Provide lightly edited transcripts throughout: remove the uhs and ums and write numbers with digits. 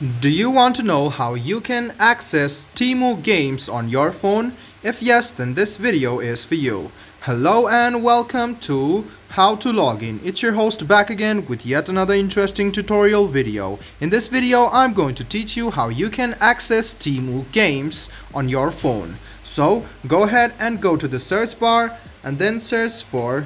Do you want to know how you can access Temu games on your phone? If yes, then this video is for you. Hello and welcome to How to Login. It's your host back again with yet another interesting tutorial video. In this video, I'm going to teach you how you can access Temu games on your phone. So go ahead and go to the search bar and then search for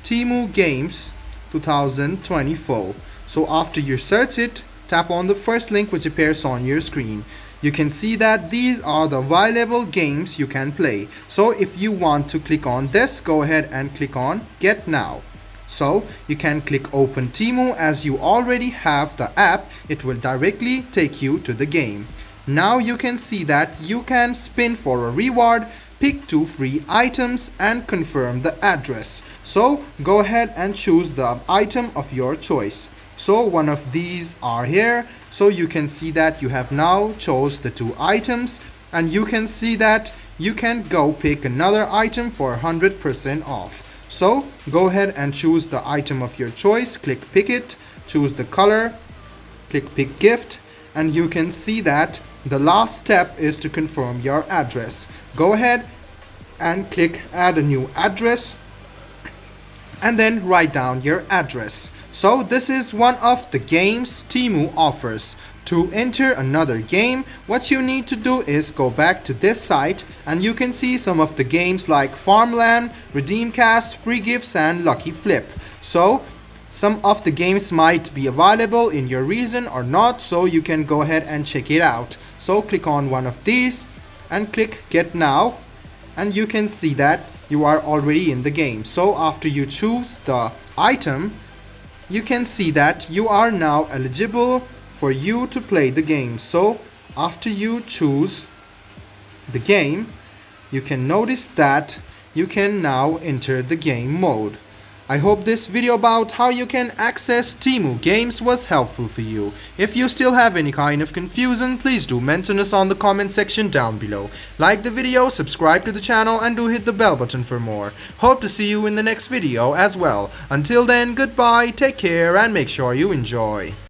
Temu Games 2024. So after you search it, tap on the first link which appears on your screen. You can see that these are the available games you can play. So if you want to click on this, go ahead and click on Get Now. So you can click Open Temu. As you already have the app, it will directly take you to the game. Now you can see that you can spin for a reward, pick 2 free items and confirm the address. So go ahead and choose the item of your choice. So one of these are here. So you can see that you have now chose the 2 items, and you can see that you can go pick another item for 100% off. So go ahead and choose the item of your choice, click pick it, choose the color, click pick gift, and you can see that the last step is to confirm your address. Go ahead and click add a new address and then write down your address. So this is one of the games Temu offers. To enter another game, what you need to do is go back to this site and you can see some of the games like Farmland, Redeemcast, Free Gifts and Lucky Flip. So some of the games might be available in your region or not, so you can go ahead and check it out. So click on one of these and click Get Now, and you can see that you are already in the game. So after you choose the item, you can see that you are now eligible for you to play the game. So after you choose the game, you can notice that you can now enter the game mode. I hope this video about how you can access Temu games was helpful for you. If you still have any kind of confusion, please do mention us on the comment section down below. Like the video, subscribe to the channel and do hit the bell button for more. Hope to see you in the next video as well. Until then, goodbye, take care and make sure you enjoy.